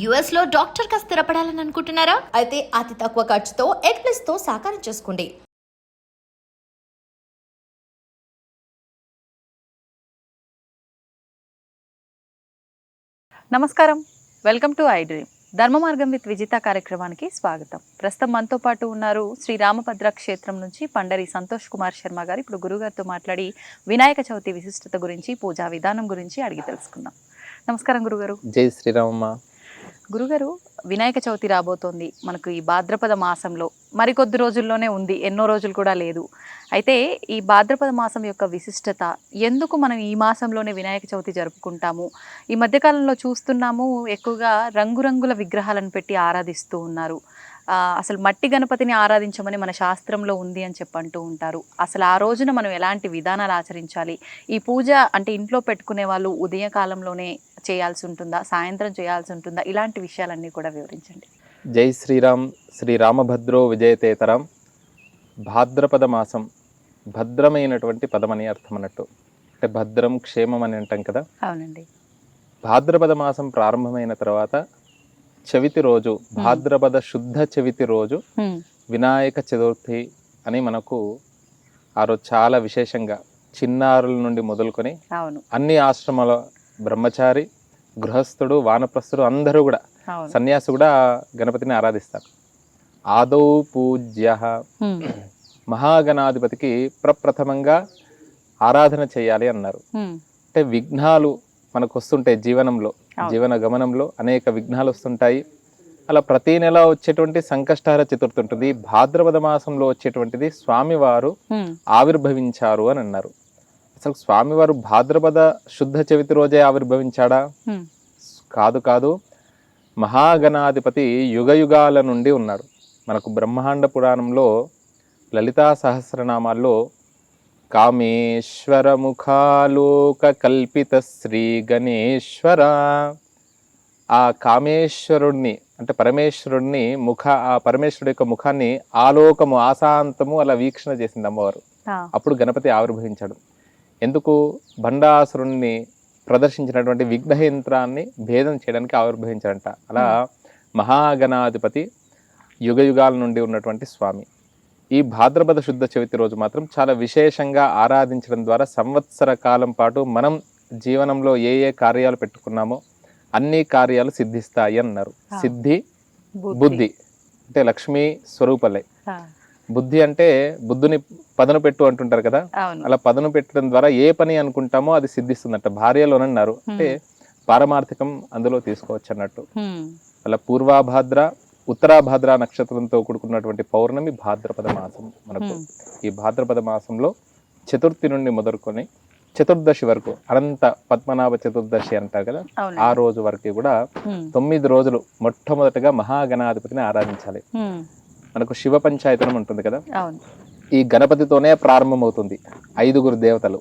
US లో doctor గా స్థిరపడాలని అనుకుంటున్నారా? అయితే అతి తక్కువ ఖర్చుతో ఎగ్ ప్లస్ తో సాకారం చేసుకోండి. నమస్కారం, వెల్కమ్ టు ఐ డ్రీమ్. ధర్మ మార్గం విత్ విజిత కార్యక్రమానికి స్వాగతం. ప్రస్తుతం మనతో పాటు ఉన్నారు శ్రీ రామభద్ర క్షేత్రం నుంచి పండరి సంతోష్ కుమార్ శర్మ గారు. ఇప్పుడు గురుగారితో మాట్లాడి వినాయక చవితి విశిష్టత గురించి, పూజా విధానం గురించి అడిగి తెలుసుకుందాం. నమస్కారం గురుగారు. జై శ్రీరామమ్మ. గురుగారు, వినాయక చవితి రాబోతోంది. మనకు ఈ భాద్రపద మాసంలో మరికొద్ది రోజుల్లోనే ఉంది, ఎన్నో రోజులు కూడా లేదు. అయితే ఈ భాద్రపద మాసం యొక్క విశిష్టత, ఎందుకు మనం ఈ మాసంలోనే వినాయక చవితి జరుపుకుంటాము? ఈ మధ్యకాలంలో చూస్తున్నాము, ఎక్కువగా రంగురంగుల విగ్రహాలను పెట్టి ఆరాధిస్తూ ఉన్నారు. అసలు మట్టి గణపతిని ఆరాధించమని మన శాస్త్రంలో ఉంది అని చెప్పంటూ ఉంటారు. అసలు ఆ రోజున మనం ఎలాంటి విధానాలు ఆచరించాలి? ఈ పూజ అంటే ఇంట్లో పెట్టుకునే వాళ్ళు ఉదయ కాలంలోనే చేయాల్సి ఉంటుందా, సాయంత్రం చేయాల్సి ఉంటుందా? ఇలాంటి విషయాలన్నీ కూడా వివరించండి. జై శ్రీరామ్. శ్రీరామభద్రో విజయతేతరం. భాద్రపద మాసం భద్రమైనటువంటి పదమని అర్థం అన్నట్టు. అంటే భద్రం, క్షేమం అని అంటాం కదా. అవునండి. భాద్రపద మాసం ప్రారంభమైన తర్వాత చవితి రోజు, భాద్రపద శుద్ధ చవితి రోజు వినాయక చతుర్థి అని మనకు ఆ రోజు చాలా విశేషంగా చిన్నారుల నుండి మొదలుకొని అన్ని ఆశ్రమాల బ్రహ్మచారి, గృహస్థుడు, వానప్రస్థుడు అందరూ కూడా, సన్యాసి కూడా గణపతిని ఆరాధిస్తారు. ఆదౌ పూజ్య, మహాగణాధిపతికి ప్రప్రథమంగా ఆరాధన చేయాలి అన్నారు. అంటే విఘ్నాలు మనకు వస్తుంటాయి జీవనంలో, జీవన గమనంలో అనేక విఘ్నాలు వస్తుంటాయి. అలా ప్రతి నెల వచ్చేటువంటి సంకష్టహర చతుర్థి ఉంటుంది. భాద్రపద మాసంలో వచ్చేటువంటిది స్వామివారు ఆవిర్భవించారు అని అన్నారు. అసలు స్వామివారు భాద్రపద శుద్ధ చవితి రోజే ఆవిర్భవించాడా? కాదు. మహాగణాధిపతి యుగ యుగాల నుండి ఉన్నాడు. మనకు బ్రహ్మాండ పురాణంలో లలితా సహస్రనామాల్లో కామేశ్వర ముఖాలోక కల్పిత శ్రీ గణేశ్వర, ఆ కామేశ్వరుణ్ణి అంటే పరమేశ్వరుణ్ణి ఆ పరమేశ్వరుడి యొక్క ముఖాన్ని ఆలోకము, ఆశాంతము అలా వీక్షణ చేసింది అమ్మవారు. అప్పుడు గణపతి ఆవిర్భవించాడు. ఎందుకు? భండాసురుణ్ణి ప్రదర్శించినటువంటి విఘ్న యంత్రాన్ని భేదం చేయడానికి ఆవిర్భవించాడంట. అలా మహాగణాధిపతి యుగ యుగాల నుండి ఉన్నటువంటి స్వామి. ఈ భాద్రపద శుద్ధ చవితి రోజు మాత్రం చాలా విశేషంగా ఆరాధించడం ద్వారా సంవత్సర కాలం పాటు మనం జీవనంలో ఏ ఏ కార్యాలు పెట్టుకున్నామో అన్ని కార్యాలు సిద్ధిస్తాయి అన్నారు. సిద్ధి, బుద్ధి అంటే లక్ష్మీ స్వరూపలే. బుద్ధి అంటే బుద్ధుని పదను పెట్టు అంటుంటారు కదా, అలా పదను పెట్టడం ద్వారా ఏ పని అనుకుంటామో అది సిద్ధిస్తుందట. భార్యలోనన్నారు అంటే పారమార్థికం అందులో తీసుకోవచ్చు అన్నట్టు. అలా పూర్వాభాద్ర, ఉత్తరాభాద్ర నక్షత్రంతో కూడుకున్నటువంటి పౌర్ణమి భాద్రపద మాసం మనకు. ఈ భాద్రపద మాసంలో చతుర్థి నుండి మొదలుకొని చతుర్దశి వరకు, అనంత పద్మనాభ చతుర్దశి అంటారు కదా, ఆ రోజు వరకు కూడా 9 రోజులు మొట్టమొదటిగా మహాగణాధిపతిని ఆరాధించాలి. మనకు శివ పంచాయతనం ఉంటుంది కదా, ఈ గణపతితోనే ప్రారంభమవుతుంది. 5గురు దేవతలు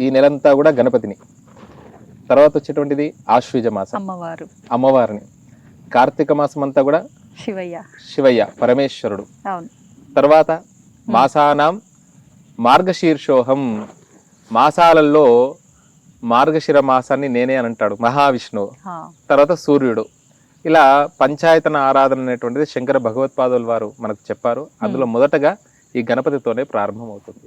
ఈ నెలంతా కూడా గణపతిని. తర్వాత వచ్చేటువంటిది ఆశ్వీజ మాసం, అమ్మవారిని. కార్తీక మాసం అంతా కూడా శివయ్య పరమేశ్వరుడు. తర్వాత మాసానాం మార్గశీర్షోహం, మాసాలలో మార్గశిర మాసాన్ని నేనే అని అంటాడు మహావిష్ణువు. తర్వాత సూర్యుడు. ఇలా పంచాయతన ఆరాధన అనేటువంటిది శంకర భగవత్పాదుల వారు మనకు చెప్పారు. అందులో మొదటగా ఈ గణపతితోనే ప్రారంభం అవుతుంది.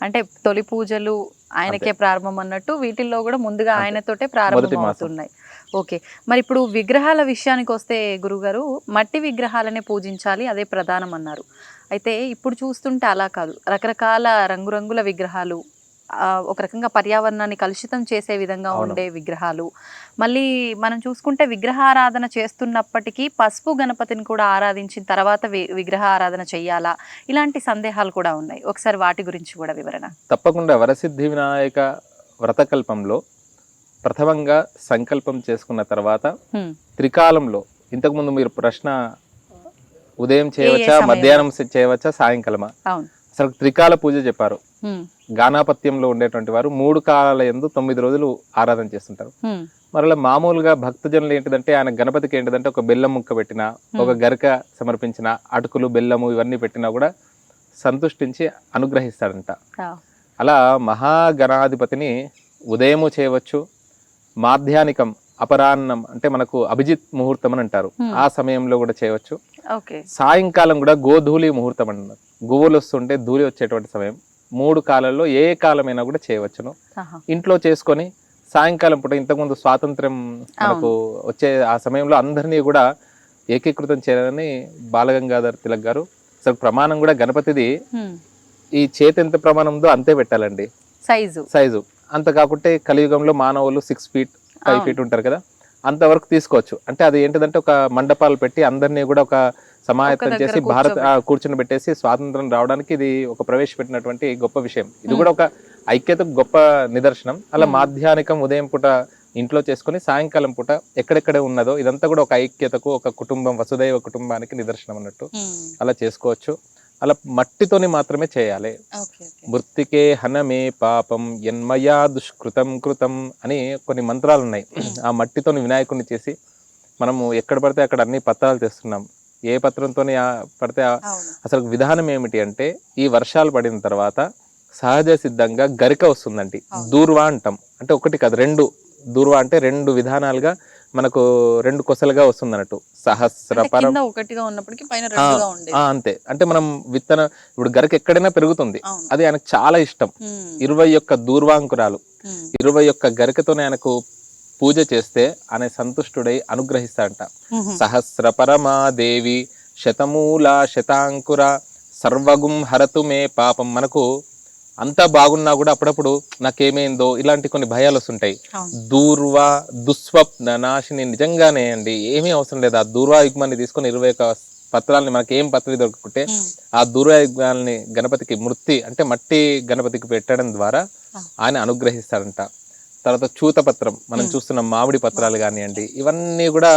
అంటే తొలి పూజలు ఆయనకే ప్రారంభం అన్నట్టు, వీటిల్లో కూడా ముందుగా ఆయనతోటే ప్రారంభం అవుతున్నాయి. ఓకే, మరి ఇప్పుడు విగ్రహాల విషయానికి వస్తే గురుగారు, మట్టి విగ్రహాలనే పూజించాలి, అదే ప్రధానం అన్నారు. అయితే ఇప్పుడు చూస్తుంటే అలా కాదు, రకరకాల రంగురంగుల విగ్రహాలు, ఒక రకంగా పర్యావరణాన్ని కలుషితం చేసే విధంగా ఉండే విగ్రహాలు. మళ్ళీ మనం చూసుకుంటే విగ్రహారాధన చేస్తున్నప్పటికీ పసుపు గణపతిని కూడా ఆరాధించిన తర్వాత విగ్రహ ఆరాధన చెయ్యాలా? ఇలాంటి సందేహాలు కూడా ఉన్నాయి. ఒకసారి వాటి గురించి కూడా వివరణ. తప్పకుండా. వరసిద్ధి వినాయక వ్రతకల్పంలో ప్రథమంగా సంకల్పం చేసుకున్న తర్వాత త్రికాలంలో, ఇంతకుముందు మీరు ప్రశ్న ఉదయం చేయవచ్చా, మధ్యాహ్నం చేయవచ్చా, సాయంకాలమా, అసలు త్రికాల పూజ చెప్పారు. గానాపత్యంలో ఉండేటువంటి వారు 3 కాలాల యందు 9 రోజులు ఆరాధన చేస్తుంటారు. మరలా మామూలుగా భక్తజనులు ఏంటిదంటే, ఆయన గణపతికి ఏంటిదంటే ఒక బెల్లం ముక్క పెట్టినా, ఒక గరిక సమర్పించిన, అటుకులు, బెల్లము ఇవన్నీ పెట్టినా కూడా సంతుష్టించి అనుగ్రహిస్తాడంట. అలా మహాగణాధిపతిని ఉదయము చేయవచ్చు, మాధ్యానికం అపరాహ్నం అంటే మనకు అభిజిత్ ముహూర్తం అని అంటారు, ఆ సమయంలో కూడా చేయవచ్చు. ఓకే. సాయంకాలం కూడా గోధూళి ముహూర్తం అంటున్నారు, గువ్వలు వస్తుంటే ధూళి వచ్చేటువంటి సమయం. 3 కాలాల్లో ఏ కాలమైనా కూడా చేయవచ్చును. ఇంట్లో చేసుకొని సాయంకాలం పూట, ఇంతకుముందు స్వాతంత్రం మనకు వచ్చే ఆ సమయంలో అందరినీ కూడా ఏకీకృతం చేయాలని బాలగంగాధర్ తిలక్ గారు అసలు ప్రమాణం కూడా గణపతిది ఈ చేతి ఎంత ప్రమాణం ఉందో అంతే పెట్టాలండి సైజు. అంత కాకుంటే కలియుగంలో మానవులు 6 feet 5 feet ఉంటారు కదా, అంతవరకు తీసుకోవచ్చు. అంటే అది ఏంటిదంటే ఒక మండపాలు పెట్టి అందరినీ కూడా ఒక సమాయత్తం చేసి కూర్చుని పెట్టేసి స్వాతంత్రం రావడానికి ఇది ఒక ప్రవేశపెట్టినటువంటి గొప్ప విషయం. ఇది కూడా ఒక ఐక్యతకు గొప్ప నిదర్శనం. అలా మాధ్యానికం ఉదయం పూట ఇంట్లో చేసుకుని సాయంకాలం పూట ఎక్కడెక్కడ ఉన్నదో ఇదంతా కూడా ఒక ఐక్యతకు, ఒక కుటుంబం వసుదైవ కుటుంబానికి నిదర్శనం అన్నట్టు అలా చేసుకోవచ్చు. అలా మట్టితోని మాత్రమే చేయాలి. మృత్తికే హనమే పాపం యన్మయా దుష్కృతం కృతం అని కొన్ని మంత్రాలు ఉన్నాయి. ఆ మట్టితోని వినాయకుడిని చేసి మనము ఎక్కడ పడితే అక్కడ అన్ని పత్రాలు తెస్తున్నాం. ఏ పత్రంతో పడితే అసలు విధానం ఏమిటి అంటే, ఈ వర్షాలు పడిన తర్వాత సహజ సిద్ధంగా గరిక వస్తుందండి, దూర్వా అంటాం. అంటే ఒకటి కాదు 2 దూర్వా అంటే 2 విధానాలుగా మనకు 2 కొసలుగా వస్తుంది అన్నట్టు. సహస్రపరం అంతే. అంటే మనం విత్తన ఇప్పుడు గరిక ఎక్కడైనా పెరుగుతుంది, అది ఆయనకు చాలా ఇష్టం. 21 దూర్వాంకురాలు 21 గరికతోనే ఆయనకు పూజ చేస్తే ఆయన సంతుష్టుడై అనుగ్రహిస్తాడంట. సహస్రపరమాదేవి శతమూల శతాంకుర సర్వగుం హరతు మే పాపం. మనకు అంతా బాగున్నా కూడా అప్పుడప్పుడు నాకేమైందో ఇలాంటి కొన్ని భయాలు వస్తుంటాయి. దూర్వా దుస్వప్న నాశిని. నిజంగానే అండి, ఏమీ అవసరం లేదు. ఆ దూర్వా యుగ్మాన్ని తీసుకొని 21 పత్రాలని మనకి ఏం పత్రి దొరుకుంటే ఆ దూర్వా యుగ్మాలని గణపతికి మృత్తి అంటే మట్టి గణపతికి పెట్టడం ద్వారా ఆయన అనుగ్రహిస్తాడంట. తర్వాత చూతపత్రం మనం చూస్తున్న మామిడి పత్రాలు కానివ్వండి, ఇవన్నీ కూడా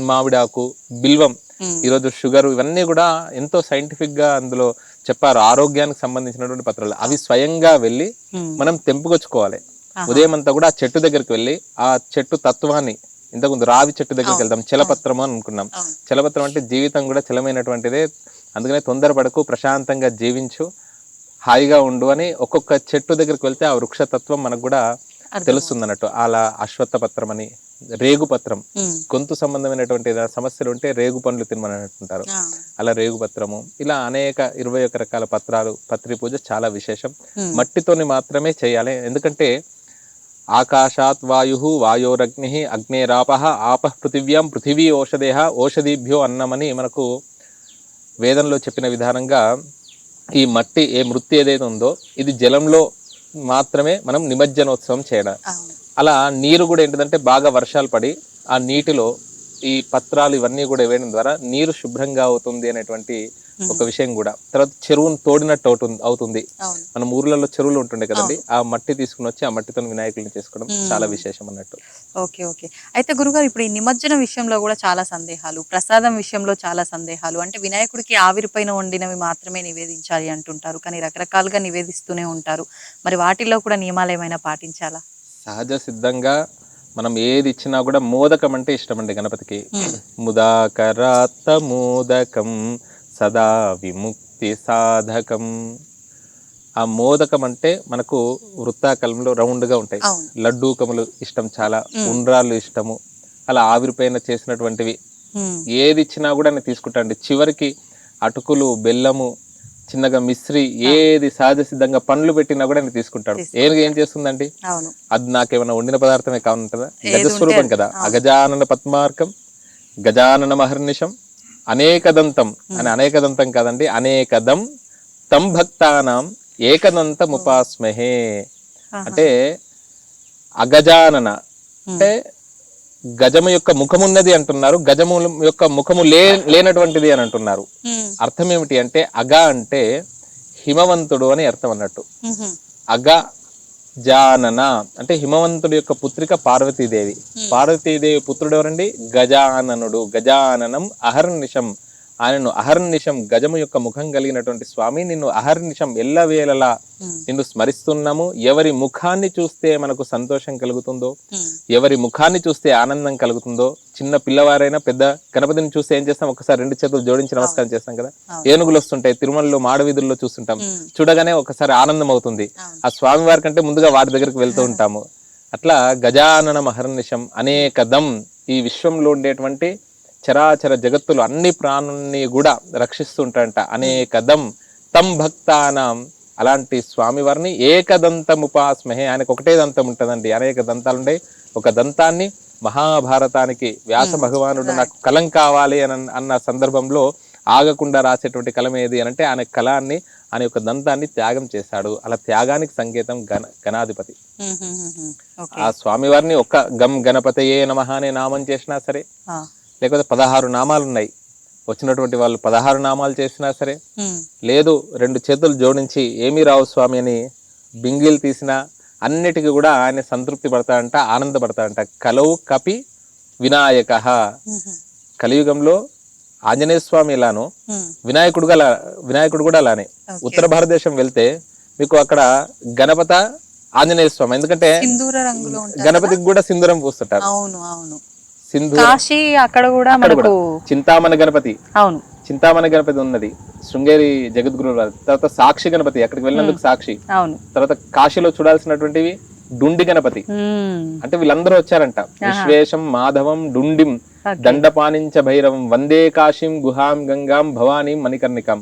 మామిడి ఆకు, బిల్వం, ఈరోజు షుగర్, ఇవన్నీ కూడా ఎంతో సైంటిఫిక్ గా అందులో చెప్పారు. ఆరోగ్యానికి సంబంధించినటువంటి పత్రాలు. అవి స్వయంగా వెళ్ళి మనం తెంపుకొచ్చుకోవాలి. ఉదయం అంతా కూడా ఆ చెట్టు దగ్గరికి వెళ్ళి ఆ చెట్టు తత్వాన్ని, ఇంతకుముందు రావి చెట్టు దగ్గరికి వెళ్తాం, చలపత్రం అని అనుకున్నాం. చలపత్రం అంటే జీవితం కూడా చలమైనటువంటిదే, అందుకనే తొందరపడకు, ప్రశాంతంగా జీవించు, హాయిగా ఉండు అని ఒక్కొక్క చెట్టు దగ్గరికి వెళ్తే ఆ వృక్షతత్వం మనకు కూడా తెలుస్తుంది అన్నట్టు. అలా అశ్వత్థ పత్రం అని, రేగు పత్రం, గొంతు సంబంధమైనటువంటి సమస్యలు ఉంటే రేగు పండ్లు తినమని అంటుంటారు, అలా రేగు పత్రము. ఇలా అనేక 21 రకాల పత్రాలు, పత్రి పూజ చాలా విశేషం. మట్టితోని మాత్రమే చేయాలి. ఎందుకంటే ఆకాశాత్ వాయు వాయోరగ్ని అగ్నేరాప ఆపః పృథివ్యాం పృథివీ ఓషధేహ ఓషధీభ్యో అన్నమని మనకు వేదంలో చెప్పిన విధానంగా ఈ మట్టి మృత్తి ఏదైతే ఉందో ఇది జలంలో మాత్రమే మనం నిమజ్జనోత్సవం చేయడం. అలా నీరు కూడా ఏంటిదంటే బాగా వర్షాలు పడి ఆ నీటిలో ఈ పత్రాలు ఇవన్నీ కూడా వేయడం ద్వారా నీరు శుభ్రంగా అవుతుంది అనేటువంటి ఒక విషయం కూడా. తర్వాత చెరువును తోడినట్టు అవుతుంది. మనం ఊర్లలో చెరువులు ఉంటుండే కదండి, ఆ మట్టి తీసుకుని వచ్చి ఆ మట్టితో వినాయకుడిని చేసుకోవడం చాలా విశేషం అన్నట్టు. ఓకే. అయితే గురుగారు, ఇప్పుడు ఈ నిమజ్జన విషయంలో కూడా చాలా సందేహాలు, ప్రసాదం విషయంలో చాలా సందేహాలు. అంటే వినాయకుడికి ఆవిరిపైన వండినవి మాత్రమే నివేదించాలి అంటుంటారు, కానీ రకరకాలుగా నివేదిస్తూనే ఉంటారు. మరి వాటిల్లో కూడా నియమాలు ఏమైనా పాటించాలా? సహజ సిద్ధంగా మనం ఏది ఇచ్చినా కూడా మోదకం అంటే ఇష్టం అండి గణపతికి. ముదాకరాత్త మోదకం సదా విముక్తి సాధకం. ఆ మోదకం అంటే మనకు వృత్తాకాలంలో రౌండ్గా ఉంటాయి. లడ్డూకములు ఇష్టం చాలా, ఉండ్రాళ్ళు ఇష్టము. అలా ఆవిరిపైన చేసినటువంటివి ఏది ఇచ్చినా కూడా నేను తీసుకుంటాండి. చివరికి అటుకులు, బెల్లము, చిన్నగా మిశ్రి, ఏది సహజ సిద్ధంగా పండ్లు పెట్టినా కూడా నేను తీసుకుంటాడు. ఏం చేస్తుందండి, అది నాకేమైనా వండిన పదార్థమే కావాలంటారా? గజస్వరూపం కదా. అగజానన పద్మార్కం గజానన మహర్నిశం అనేకదంతం అని. అనేకదంతం కాదండి, అనేకదం తం భక్తానాం ఏకదంతం ఉపాస్మహే. అంటే అగజానన అంటే గజము యొక్క ముఖమున్నది అంటున్నారు, గజము యొక్క ముఖము లేనటువంటిది అని అంటున్నారు. అర్థం ఏమిటి అంటే అగ అంటే హిమవంతుడు అని అర్థం అన్నట్టు. అగ జానన అంటే హిమవంతుడి యొక్క పుత్రిక పార్వతీదేవి. పార్వతీదేవి పుత్రుడు ఎవరండి? గజాననుడు. గజాననం అహర్నిశం. ఆయనను అహర్నిశం, గజము యొక్క ముఖం కలిగినటువంటి స్వామి, నిన్ను అహర్నిశం ఎల్లవేళలా నిన్ను స్మరిస్తున్నాము. ఎవరి ముఖాన్ని చూస్తే మనకు సంతోషం కలుగుతుందో, ఎవరి ముఖాన్ని చూస్తే ఆనందం కలుగుతుందో, చిన్న పిల్లవారైనా పెద్ద గణపతిని చూస్తే ఏం చేస్తాం? ఒకసారి 2 చేతులు జోడించి నమస్కారం చేస్తాం కదా. ఏనుగులు వస్తుంటాయి, తిరుమలలో మాడవీధుల్లో చూస్తుంటాం, చూడగానే ఒకసారి ఆనందం అవుతుంది. ఆ స్వామి వారి కంటే ముందుగా వాటి దగ్గరికి వెళ్తూ ఉంటాము. అట్లా గజానన మహర్నిశం అనేకదం ఈ విశ్వంలో ఉండేటువంటి చరాచర జగత్తులు అన్ని ప్రాణుల్ని కూడా రక్షిస్తుంటారంట. అనేకదం తం భక్తానాం, అలాంటి స్వామివారిని ఏకదంతముపాస్మహే, ఆయనకు ఒకటే దంతం ఉంటుందండి, అనేక దంతాలు ఉంటాయి. ఒక దంతాన్ని మహాభారతానికి వ్యాస భగవానుడు నాకు కలం కావాలి అన్న సందర్భంలో ఆగకుండా రాసేటువంటి కలం ఏది అని అంటే ఆయన కలాన్ని, ఆయన యొక్క దంతాన్ని త్యాగం చేశాడు. అలా త్యాగానికి సంకేతం గణాధిపతి. ఆ స్వామివారిని ఒక్క గం గణపతయే నమః అనే నామం చేసినా సరే, లేకపోతే 16 నామాలు ఉన్నాయి, వచ్చినటువంటి వాళ్ళు 16 నామాలు చేసినా సరే, లేదు 2 చేతులు జోడించి ఏమీ రావు స్వామి అని బింగిల్ తీసినా అన్నిటికీ కూడా ఆయన సంతృప్తి పడతాడంట, ఆనందపడతాడంట. కలౌ కపి వినాయక, కలియుగంలో ఆంజనేయ స్వామి ఇలాను, వినాయకుడు కూడా అలానే. ఉత్తర భారతదేశం వెళ్తే మీకు అక్కడ గణపత ఆంజనేయ స్వామి, ఎందుకంటే గణపతికి కూడా సింధూరం పూస్తుంటారు. కాశీ అక్కడ కూడా మనకు చింతామణి గణపతి, అవును చింతామణి గణపతి ఉన్నది శృంగేరి జగద్గురు. తర్వాత సాక్షి గణపతి, అక్కడికి వెళ్ళినందుకు సాక్షి. అవును. తర్వాత కాశీలో చూడాల్సినటువంటివి డుండి గణపతి. అంటే వీళ్ళందరూ వచ్చారంట. విశ్వేశం మాధవం డుండిం దండపానించ భైరవం వందే కాశీం గుహాం గంగాం భవానీ మణికర్ణికం.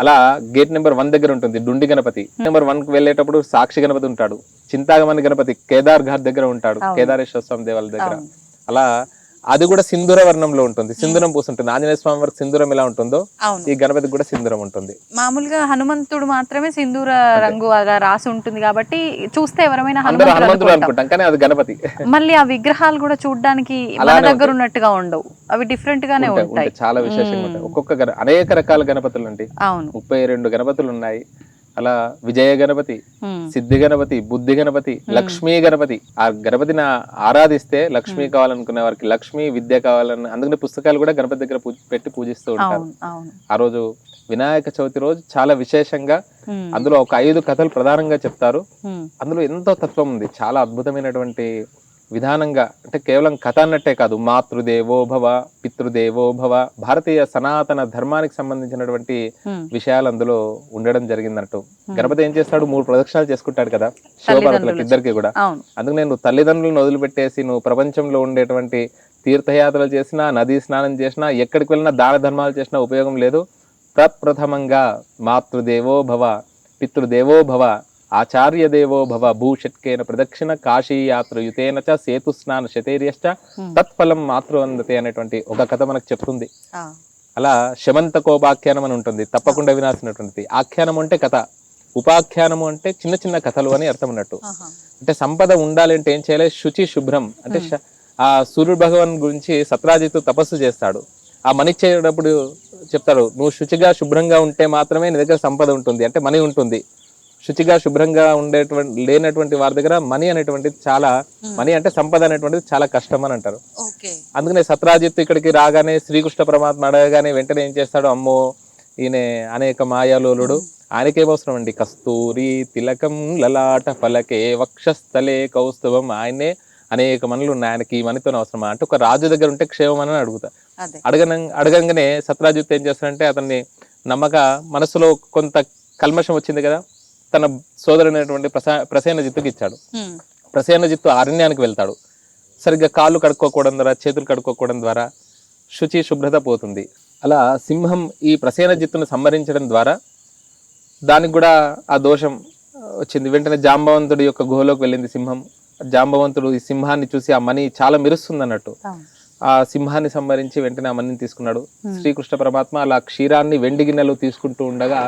అలా గేట్ నెంబర్ 1 దగ్గర ఉంటుంది డుండి గణపతి. నెంబర్ 1 కి వెళ్ళేటప్పుడు సాక్షి గణపతి ఉంటాడు. చింతామణి గణపతి కేదార్ ఘాట్ దగ్గర ఉంటాడు, కేదారేశ్వర స్వామి దేవాలయ దగ్గర. అలా అది కూడా సింధూర వర్ణంలో ఉంటుంది, సింధూరం పూసుంటుంది. ఆంజనేయ స్వామి వారికి సింధూరం ఎలా ఉంటుందో ఈ గణపతికి కూడా సింధూరం ఉంటుంది. మామూలుగా హనుమంతుడు మాత్రమే సింధూర రంగు అలా రాసి ఉంటుంది కాబట్టి చూస్తే ఎవరైనా హనుమంతుడు అనుకుంటాం, కానీ అది గణపతి. మళ్ళీ ఆ విగ్రహాలు కూడా చూడడానికి మన దగ్గర ఉన్నట్టుగా ఉండవు, అవి డిఫరెంట్ గానే ఉంటాయి, చాలా విశేషంగా ఉంటాయి. ఒక్కొక్క అనేక రకాల గణపతులు అండి. 32 గణపతులు ఉన్నాయి. అలా విజయ గణపతి, సిద్ధి గణపతి, బుద్ధి గణపతి, లక్ష్మీ గణపతి. ఆ గణపతిని ఆరాధిస్తే లక్ష్మి కావాలనుకునే వారికి లక్ష్మి, విద్య కావాలని, అందుకని పుస్తకాలు కూడా గణపతి దగ్గర పెట్టి పూజిస్తూ ఉంటారు. ఆ రోజు వినాయక చవితి రోజు చాలా విశేషంగా అందులో ఒక 5 కథలు ప్రధానంగా చెప్తారు. అందులో ఎంతో తత్వం ఉంది, చాలా అద్భుతమైనటువంటి విధానంగా. అంటే కేవలం కథ అన్నట్టే కాదు, మాతృదేవో భవ, పితృదేవో భవ, భారతీయ సనాతన ధర్మానికి సంబంధించినటువంటి విషయాలు అందులో ఉండడం జరిగిందన్నట్టు. గణపతి ఏం చేస్తాడు, 3 ప్రదక్షిణాలు చేసుకుంటాడు కదా శివపార్వతులకు ఇద్దరికి కూడా. అందుకు నేను తల్లిదండ్రులను వదిలిపెట్టేసి నువ్వు ప్రపంచంలో ఉండేటువంటి తీర్థయాత్రలు చేసినా, నదీ స్నానం చేసినా, ఎక్కడికి వెళ్ళినా దాన ధర్మాలు చేసినా ఉపయోగం లేదు. ప్రప్రథమంగా మాతృదేవో భవ, పితృదేవో భవ, ఆచార్య దేవో భవ, భూషట్కేన ప్రదక్షిణ కాశీ యాత్రయుతేన చ సేతు స్నాన శతేర్యశ్చ తత్ఫలం మాతృవందతే అనేటువంటి ఒక కథ మనకు చెప్తుంది. అలా శమంతకోపాఖ్యానం అని ఉంటుంది, తప్పకుండా వినాల్సినటువంటిది. ఆఖ్యానం అంటే కథ, ఉపాఖ్యానము అంటే చిన్న చిన్న కథలు అని అర్థం అన్నట్టు. అంటే సంపద ఉండాలి అంటే ఏం చేయాలి, శుచి శుభ్రం. అంటే ఆ సూర్యుడు భగవాన్ గురించి సత్రాజిత్తు తపస్సు చేస్తాడు. ఆ మణి చేయడప్పుడు చెప్తాడు, నువ్వు శుచిగా శుభ్రంగా ఉంటే మాత్రమే నీ దగ్గర సంపద ఉంటుంది, అంటే మనీ ఉంటుంది. శుచిగా శుభ్రంగా లేనటువంటి వారి దగ్గర మనీ అనేటువంటిది చాలా, మనీ అంటే సంపద అనేటువంటిది చాలా కష్టం అని అంటారు. అందుకనే సత్రాజిత్తు ఇక్కడికి రాగానే శ్రీకృష్ణ పరమాత్మ అడగగానే వెంటనే ఏం చేస్తాడు, అమ్మో ఈయన అనేక మాయాలోలుడు, ఆయనకేమవసరం అండి, కస్తూరి తిలకం లలాట ఫలకే వక్షస్థలే కౌస్తుభం, ఆయనే అనేక మనులు ఉన్నాయి, ఆయనకి ఈ మనీతో అవసరమా అంటే ఒక రాజు దగ్గర ఉంటే క్షేమం అని అడుగుతా. అడగంగానే సత్రాజిత్తు ఏం చేస్తాడంటే అతన్ని నమ్మక మనసులో కొంత కల్మషం వచ్చింది కదా, తన సోదరుడైనటువంటి ప్రసేనజిత్తుకి ఇచ్చాడు. ప్రసేనజిత్తు అరణ్యానికి వెళ్తాడు. సరిగ్గా కాళ్ళు కడుక్కోకపోవడం ద్వారా, చేతులు కడుక్కోకపోవడం ద్వారా శుచి శుభ్రత పోతుంది. అలా సింహం ఈ ప్రసేనజిత్తును సంహరించడం ద్వారా దానికి కూడా ఆ దోషం వచ్చింది. వెంటనే జాంబవంతుడి యొక్క గుహలోకి వెళ్ళింది సింహం. జాంబవంతుడు ఈ సింహాన్ని చూసి ఆ మణి చాలా మెరుస్తుంది అన్నట్టు ఆ సింహాన్ని సంహరించి వెంటనే ఆ మణిని తీసుకున్నాడు. శ్రీకృష్ణ పరమాత్మ అలా క్షీరాన్ని వెండి గిన్నెలు తీసుకుంటూ ఉండగా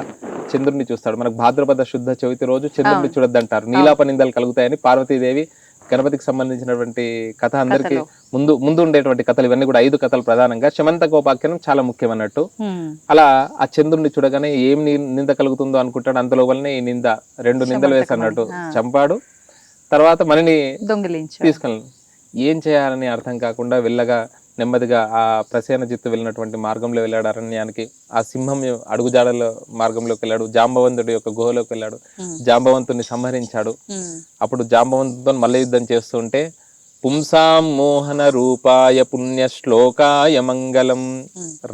చంద్రుడిని చూస్తాడు. మనకు భాద్రపద శుద్ధ చవితి రోజు చంద్రుడిని చూడొద్దంటారు, నీలాపనిందలు కలుగుతాయని. పార్వతీదేవి గణపతికి సంబంధించినటువంటి కథ అందరికి ముందు ఉండేటువంటి కథలు ఇవన్నీ కూడా 5 కథలు ప్రధానంగా. శమంతకోపాఖ్యానం చాలా ముఖ్యం అన్నట్టు. అలా ఆ చంద్రుడిని చూడగానే ఏం నింద కలుగుతుందో అనుకుంటాడు. అంత లోపలనే ఈ నింద 2 నిందలు వేసి అన్నట్టు చంపాడు. తర్వాత మనని తీసుకెళ్ళి ఏం చేయాలని అర్థం కాకుండా వెళ్ళగా నెమ్మదిగా ఆ ప్రసేనజిత్తు వెళ్ళినటువంటి మార్గంలో వెళ్ళాడు అరణ్యానికి. ఆ సింహం అడుగుజాడల మార్గంలోకి వెళ్ళాడు. జాంబవంతుడి యొక్క గుహలోకి వెళ్ళాడు. జాంబవంతుడిని సంహరించాడు. అప్పుడు జాంబవంతుడితో మల్ల యుద్ధం చేస్తుంటే పుంసాం మోహన రూపాయ పుణ్యశ్లోకాయ మంగళం.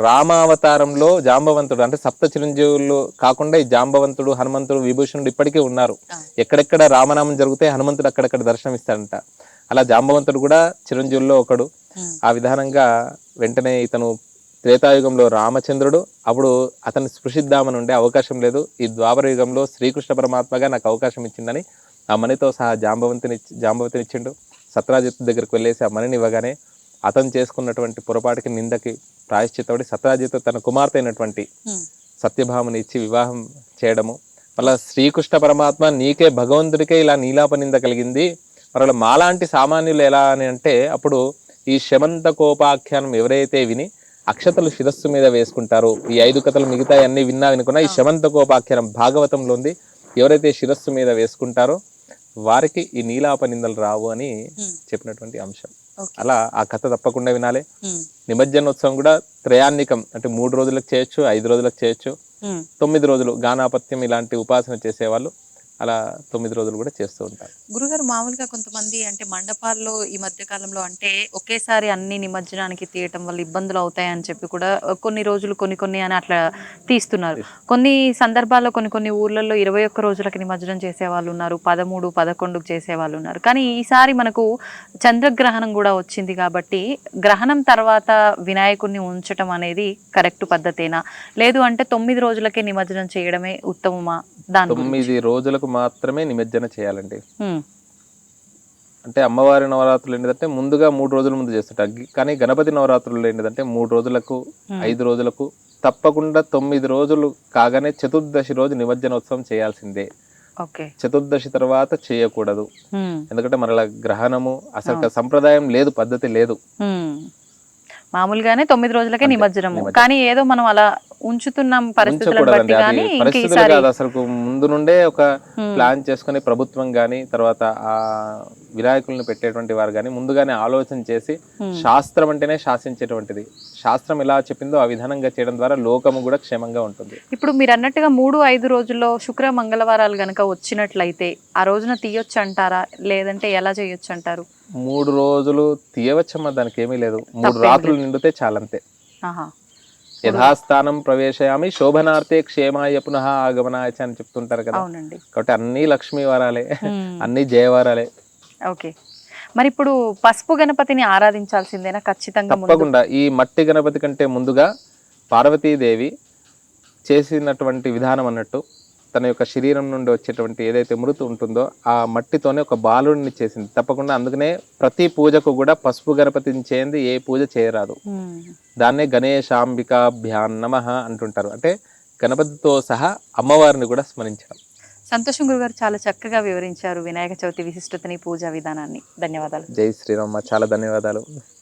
రామావతారంలో జాంబవంతుడు అంటే సప్త చిరంజీవులు కాకుండా ఈ జాంబవంతుడు, హనుమంతుడు, విభూషణుడు ఇప్పటికీ ఉన్నారు. ఎక్కడెక్కడ రామనామం జరిగితే హనుమంతుడు అక్కడక్కడ దర్శనమిస్తాడంట. అలా జాంబవంతుడు కూడా చిరంజీవుల్లో ఒకడు. ఆ విధానంగా వెంటనే ఇతను త్రేతాయుగంలో రామచంద్రుడు, అప్పుడు అతన్ని స్పృశిద్దామని ఉండే అవకాశం లేదు. ఈ ద్వాపర యుగంలో శ్రీకృష్ణ పరమాత్మగా నాకు అవకాశం ఇచ్చిందని ఆ మణితో సహా జాంబవతిని ఇచ్చిండు. సత్రాజిత్తు దగ్గరికి వెళ్ళేసి ఆ మణిని ఇవ్వగానే అతను చేసుకున్నటువంటి పొరపాటుకి నిందకి ప్రాయశ్చిత్తపడి సత్రాజిత్తు తన కుమార్తె అయినటువంటి సత్యభామని ఇచ్చి వివాహం చేయడము. మళ్ళా శ్రీకృష్ణ పరమాత్మ నీకే భగవంతుడికే ఇలా నీలాప నింద కలిగింది, మరలా మాలాంటి సామాన్యులు ఎలా అని అంటే అప్పుడు ఈ శమంత కోపాఖ్యానం ఎవరైతే విని అక్షతలు శిరస్సు మీద వేసుకుంటారో, ఈ 5 కథలు మిగతా అన్ని విన్నా వినుకున్నా ఈ శమంత కోపాఖ్యానం భాగవతంలో ఉంది, ఎవరైతే శిరస్సు మీద వేసుకుంటారో వారికి ఈ నీలాప నిందలు రావు అని చెప్పినటువంటి అంశం. అలా ఆ కథ తప్పకుండా వినాలి. నిమజ్జనోత్సవం కూడా త్రయాన్నికం అంటే 3 రోజులకు చేయొచ్చు, 5 రోజులకు చేయొచ్చు, 9 రోజులు గానాపత్యం ఇలాంటి ఉపాసన చేసేవాళ్ళు అలా 9 రోజులు కూడా చేస్తూ ఉంటారు. గురుగారు, మామూలుగా కొంతమంది అంటే మండపాల్లో ఈ మధ్య కాలంలో అంటే ఒకేసారి అన్ని నిమజ్జనానికి తీయటం వల్ల ఇబ్బందులు అవుతాయని చెప్పి కూడా కొన్ని రోజులు కొన్ని అని అట్లా తీస్తున్నారు. కొన్ని సందర్భాల్లో కొన్ని ఊర్లలో 21 రోజులకి నిమజ్జనం చేసే వాళ్ళు ఉన్నారు, 13, 11కు చేసే వాళ్ళు ఉన్నారు. కానీ ఈసారి మనకు చంద్రగ్రహణం కూడా వచ్చింది కాబట్టి గ్రహణం తర్వాత వినాయకుడిని ఉంచటం అనేది కరెక్ట్ పద్ధతేనా, లేదు అంటే 9 రోజులకే నిమజ్జనం చేయడమే ఉత్తమమా? దాని 9 రోజులకు మాత్రమే నిమజ్జన చేయాలండి. అంటే అమ్మవారి నవరాత్రులు ఏంటంటే ముందుగా 3 రోజుల ముందు చేస్తుంటారు. కానీ గణపతి నవరాత్రులు ఏంటంటే 3 రోజులకు 5 రోజులకు తప్పకుండా 9 రోజులు కాగానే చతుర్దశి రోజు నిమజ్జనోత్సవం చేయాల్సిందే. చతుర్దశి తర్వాత చేయకూడదు. ఎందుకంటే మరలా గ్రహణము అసలు సంప్రదాయం లేదు, పద్ధతి లేదు. మామూలుగానే 9 రోజులకే నిమజ్జనము, కానీ ఏదో మనం అలా ఉంచుతున్నాం పరిస్థితులను బట్టి. కానీ పరిస్థితులు కాదు, అసలు ముందు నుండే ఒక ప్లాన్ చేసుకుని ప్రభుత్వం గాని తర్వాత ఆ వినాయకులను పెట్టేటువంటి వారు గాని ముందుగానే ఆలోచన చేసి, శాస్త్రం అంటేనే శాసించేటువంటిది, శాస్త్రం ఎలా చెప్పిందో ఆ విధానంగా చేయడం ద్వారా లోకము కూడా క్షేమంగా ఉంటుంది. ఇప్పుడు మీరు అన్నట్టుగా 3-5 రోజుల్లో శుక్ర మంగళవారాలు గనక వచ్చినట్లయితే ఆ రోజున తీయొచ్చు అంటారా, లేదంటే ఎలా చేయొచ్చు అంటారు? 3 రోజులు తీయవచ్చమ్మా, దానికి ఏమీ లేదు. 3 రాత్రులు నిండితే చాలంతే. యథాస్థానం ప్రవేశయామి శోభనార్థే క్షేమాయ పునః ఆగమనాయ అని చెప్తుంటారు కదా. కాబట్టి అన్ని లక్ష్మీ వారాలే, అన్ని జయవారాలే. ఓకే, మరి ఇప్పుడు పసుపు గణపతిని ఆరాధించాల్సిందేనా ఖచ్చితంగా? తప్పకుండా. ఈ మట్టి గణపతి కంటే ముందుగా పార్వతీదేవి చేసినటువంటి విధానం అన్నట్టు తన యొక్క శరీరం నుండి వచ్చేటువంటి ఏదైతే మృతి ఉంటుందో ఆ మట్టితోనే ఒక బాలుడిని చేసింది. తప్పకుండా అందుకనే ప్రతి పూజకు కూడా పసుపు గణపతిని చేయండి ఏ పూజ చేయరాదు. దాన్నే గణేశాంబికాభ్యాం నమః అంటుంటారు. అంటే గణపతితో సహా అమ్మవారిని కూడా స్మరించడం. సంతోషం గురుగారు, చాలా చక్కగా వివరించారు వినాయక చవితి విశిష్టతని, పూజా విధానాన్ని. ధన్యవాదాలు. జై శ్రీరామ. చాలా ధన్యవాదాలు.